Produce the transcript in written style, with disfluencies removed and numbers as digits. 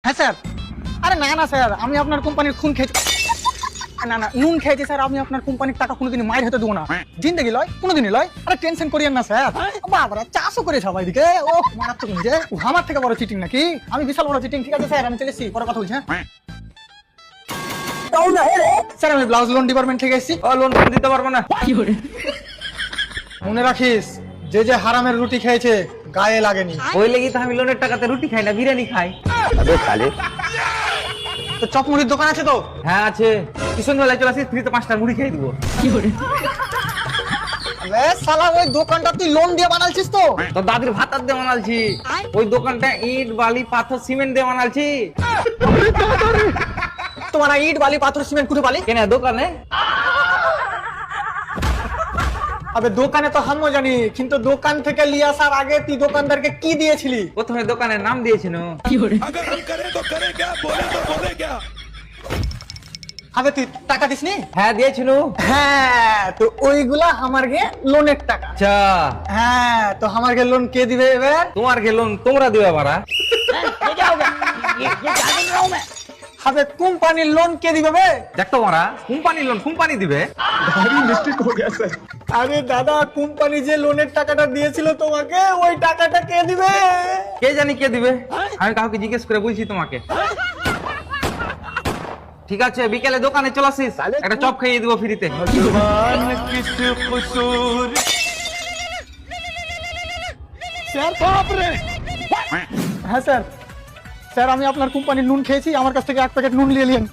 হ্যাঁ স্যার। আরে না না স্যার, আমি আপনার কোম্পানির খুন খেয়েছি, না না নুন খেয়েছি স্যার। আমি আপনার কোম্পানির টাকা কোনোদিন মায়ের হতে দেবো না, জিন্দগি লয় কোনোদিনই লয়। আরে টেনশন করিয়েন না স্যার, বাবারা চাষও করে সবাই দিকে। ও মারাত্মক যে আমার থেকে বড় চিটিং নাকি? আমি বিশাল বড় চিটিং। ঠিক আছে স্যার, আমি চলে এসেছি, পরে কথা বলছি। হ্যাঁ স্যার, আমি ব্লাউজ লোন ডিপার্টমেন্ট থেকে এসেছি। লোন দিতে পারবো না। মনে রাখিস, যে যে হারামের রুটি খেয়েছে গায়ে লাগেনি। ওই লেগে তো আমি লোনের টাকাতে রুটি খাই না, বিরিয়ানি খাই। তো চপ মুড়ির দোকান আছে তো? হ্যাঁ আছে, কিষণ বেলায় চলে আসিস, ফ্রিতে 5টা মুড়ি খেয়ে দিবো। আরে শালা, ওই দোকানটা তুই লোন দিয়ে বানালছিস তো? তোর দাদির ভাতার দিয়ে বানালছি। ওই দোকানটা ইট বালি পাথর সিমেন্ট দিয়ে বানালছি। তোমার ইট বালি পাথর সিমেন্ট কুটে বালি কেন দোকানে? আবে দোকানে তো আমিও জানি, কিন্তু দোকান থেকে নিয়ে আসার আগে তুই দোকানদারকে কি দিয়েছিলি? প্রথমে দোকানের নাম দিয়েছিল। আবে তুই টাকা দিসনি? হ্যাঁ দিয়েছিল। হ্যাঁ, তো ওইগুলা আমার গে লোনের টাকা। আচ্ছা, হ্যাঁ, তো আমার গে লোন কে দিবে এবার? তোমার কে লোন তোমরা দিবে বাড়া। আবে কোম্পানির লোন কে দিবে বে? দেখ তো মারা, কোম্পানি লোন কোম্পানি দিবে। আরে দাদা, কোম্পানি যে লোনের টাকাটা দিয়েছিল তোমাকে, ওই টাকাটা কে দিবে? কে জানি কে দিবে, আমি কাউকে জিজ্ঞেস করে বলছি তোমাকে। ঠিক আছে, বিকেলে দোকানে চলে আসিস, একটা চপ খাইয়ে দিব ফ্রিতে। স্যার, হ্যাঁ স্যার। স্যার, আমি আপনার কোম্পানির নুন খেয়েছি, আমার কাছ থেকে 1 প্যাকেট নুন নিয়ে নিন।